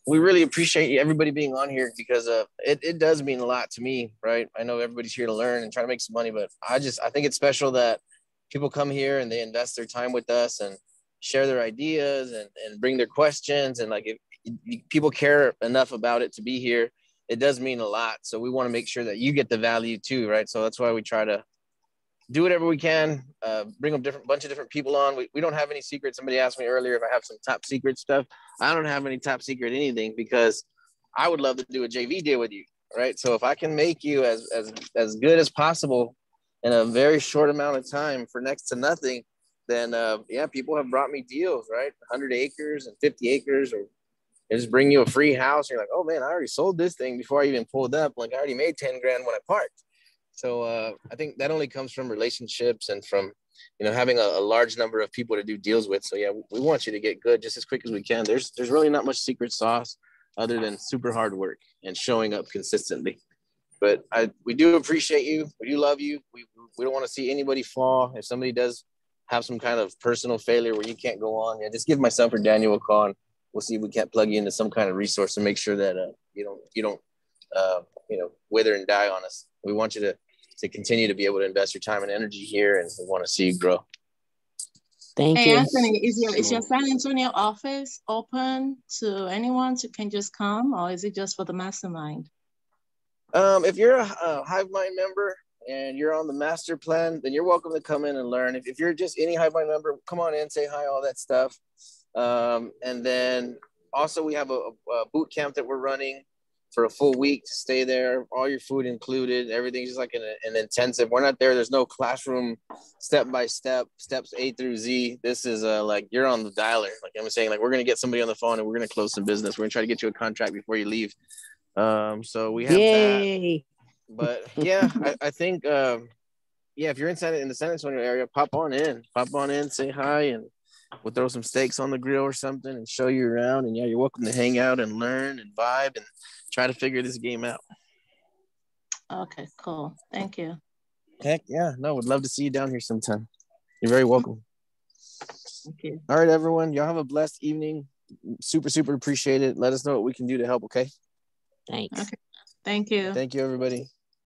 We really appreciate everybody being on here because it does mean a lot to me, right? I know everybody's here to learn and try to make some money, but I think it's special that people come here and they invest their time with us and share their ideas and bring their questions. And like, if people care enough about it to be here, it does mean a lot. So we want to make sure that you get the value too, right? So that's why we try to do whatever we can, bring a bunch of different people on. We don't have any secrets. Somebody asked me earlier if I have some top secret stuff. I don't have any top secret anything because I would love to do a JV deal with you, right? So if I can make you as good as possible in a very short amount of time for next to nothing, then yeah, people have brought me deals, right? 100 acres and 50 acres, or they just bring you a free house. You're like, oh man, I already sold this thing before I even pulled up. Like, I already made 10 grand when I parked. So I think that only comes from relationships and from, you know, having a large number of people to do deals with. So yeah, we want you to get good just as quick as we can. There's really not much secret sauce other than super hard work and showing up consistently. But we do appreciate you. We do love you. We don't want to see anybody fall. If somebody does have some kind of personal failure where you can't go on, yeah, just give myself or Daniel a call and we'll see if we can't plug you into some kind of resource to make sure that you don't wither and die on us. We want you to continue to be able to invest your time and energy here, and we want to see you grow. Thank you. Hey, Anthony, is your San Antonio office open to anyone who can just come, or is it just for the mastermind? If you're a Hive Mind member and you're on the master plan, then you're welcome to come in and learn. If you're just any Hive Mind member, come on in, say hi, all that stuff. And then also we have a boot camp that we're running for a full week to stay there, all your food included, everything's just like an intensive. We're not there. There's no classroom step-by-step, steps A through Z. This is like you're on the dialer. Like I'm saying, like we're going to get somebody on the phone and we're going to close some business. We're going to try to get you a contract before you leave. So we have that. But yeah, I think, yeah, if you're in the San Antonio area, pop on in, say hi, and we'll throw some steaks on the grill or something and show you around. And yeah, you're welcome to hang out and learn and vibe and try to figure this game out. Okay, cool. Thank you. Heck yeah. No, would love to see you down here sometime. You're very welcome. Thank you. All right, everyone. Y'all have a blessed evening. Super, super appreciate it. Let us know what we can do to help, okay? Thanks. Okay. Thank you. Thank you, everybody.